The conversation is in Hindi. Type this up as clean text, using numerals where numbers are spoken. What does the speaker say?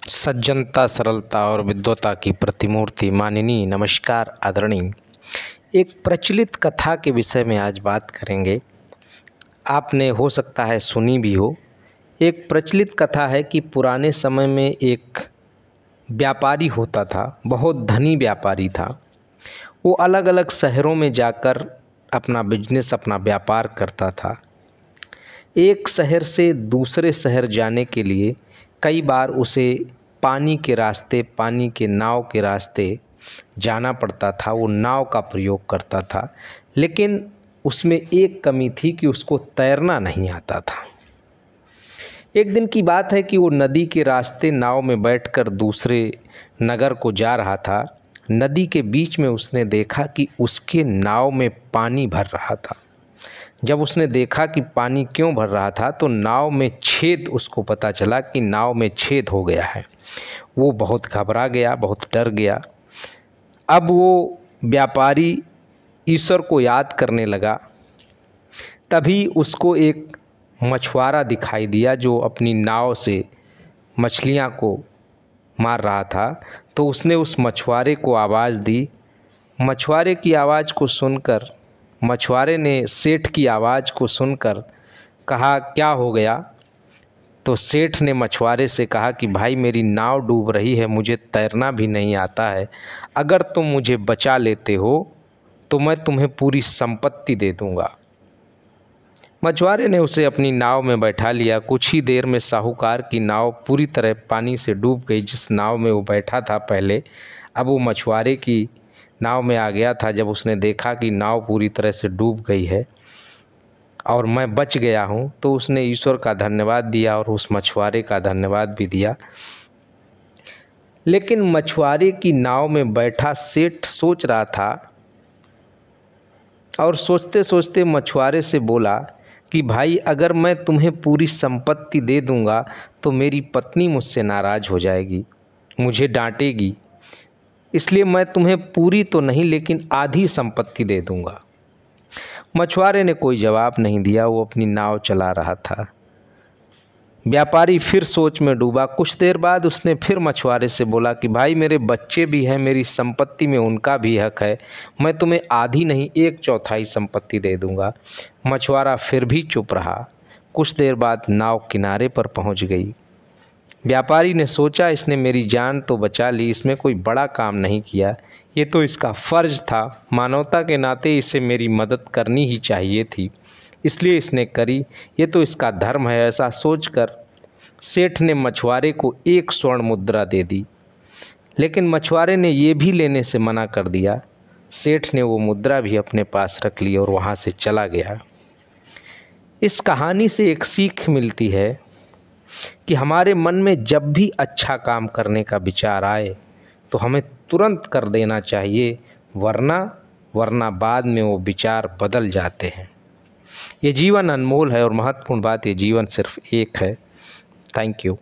सज्जनता, सरलता और विद्वता की प्रतिमूर्ति माननीय, नमस्कार आदरणीय। एक प्रचलित कथा के विषय में आज बात करेंगे। आपने हो सकता है सुनी भी हो। एक प्रचलित कथा है कि पुराने समय में एक व्यापारी होता था, बहुत धनी व्यापारी था। वो अलग अलग शहरों में जाकर अपना बिजनेस, अपना व्यापार करता था। एक शहर से दूसरे शहर जाने के लिए कई बार उसे पानी के रास्ते, पानी के नाव के रास्ते जाना पड़ता था। वो नाव का प्रयोग करता था, लेकिन उसमें एक कमी थी कि उसको तैरना नहीं आता था। एक दिन की बात है कि वो नदी के रास्ते नाव में बैठकर दूसरे नगर को जा रहा था। नदी के बीच में उसने देखा कि उसके नाव में पानी भर रहा था। जब उसने देखा कि पानी क्यों भर रहा था, तो नाव में छेद, उसको पता चला कि नाव में छेद हो गया है। वो बहुत घबरा गया, बहुत डर गया। अब वो व्यापारी ईश्वर को याद करने लगा। तभी उसको एक मछुआरा दिखाई दिया जो अपनी नाव से मछलियां को मार रहा था। तो उसने उस मछुआरे को आवाज़ दी। मछुआरे की आवाज़ को सुनकर, मछुआरे ने सेठ की आवाज़ को सुनकर कहा, क्या हो गया? तो सेठ ने मछुआरे से कहा कि भाई, मेरी नाव डूब रही है, मुझे तैरना भी नहीं आता है। अगर तुम मुझे बचा लेते हो तो मैं तुम्हें पूरी संपत्ति दे दूंगा। मछुआरे ने उसे अपनी नाव में बैठा लिया। कुछ ही देर में साहूकार की नाव पूरी तरह पानी से डूब गई। जिस नाव में वो बैठा था पहले, अब वो मछुआरे की नाव में आ गया था। जब उसने देखा कि नाव पूरी तरह से डूब गई है और मैं बच गया हूँ, तो उसने ईश्वर का धन्यवाद दिया और उस मछुआरे का धन्यवाद भी दिया। लेकिन मछुआरे की नाव में बैठा सेठ सोच रहा था और सोचते सोचते मछुआरे से बोला कि भाई, अगर मैं तुम्हें पूरी संपत्ति दे दूंगा तो मेरी पत्नी मुझसे नाराज़ हो जाएगी, मुझे डांटेगी। इसलिए मैं तुम्हें पूरी तो नहीं, लेकिन आधी संपत्ति दे दूंगा। मछुआरे ने कोई जवाब नहीं दिया। वो अपनी नाव चला रहा था। व्यापारी फिर सोच में डूबा। कुछ देर बाद उसने फिर मछुआरे से बोला कि भाई, मेरे बच्चे भी हैं, मेरी संपत्ति में उनका भी हक है। मैं तुम्हें आधी नहीं, 1/4 संपत्ति दे दूंगा। मछुआरा फिर भी चुप रहा। कुछ देर बाद नाव किनारे पर पहुंच गई। व्यापारी ने सोचा, इसने मेरी जान तो बचा ली, इसमें कोई बड़ा काम नहीं किया, ये तो इसका फ़र्ज़ था। मानवता के नाते इसे मेरी मदद करनी ही चाहिए थी, इसलिए इसने करी। ये तो इसका धर्म है। ऐसा सोचकर सेठ ने मछुआरे को 1 स्वर्ण मुद्रा दे दी। लेकिन मछुआरे ने ये भी लेने से मना कर दिया। सेठ ने वो मुद्रा भी अपने पास रख ली और वहाँ से चला गया। इस कहानी से एक सीख मिलती है कि हमारे मन में जब भी अच्छा काम करने का विचार आए तो हमें तुरंत कर देना चाहिए, वरना बाद में वो विचार बदल जाते हैं। ये जीवन अनमोल है और महत्वपूर्ण बात, ये जीवन सिर्फ एक है। Thank you.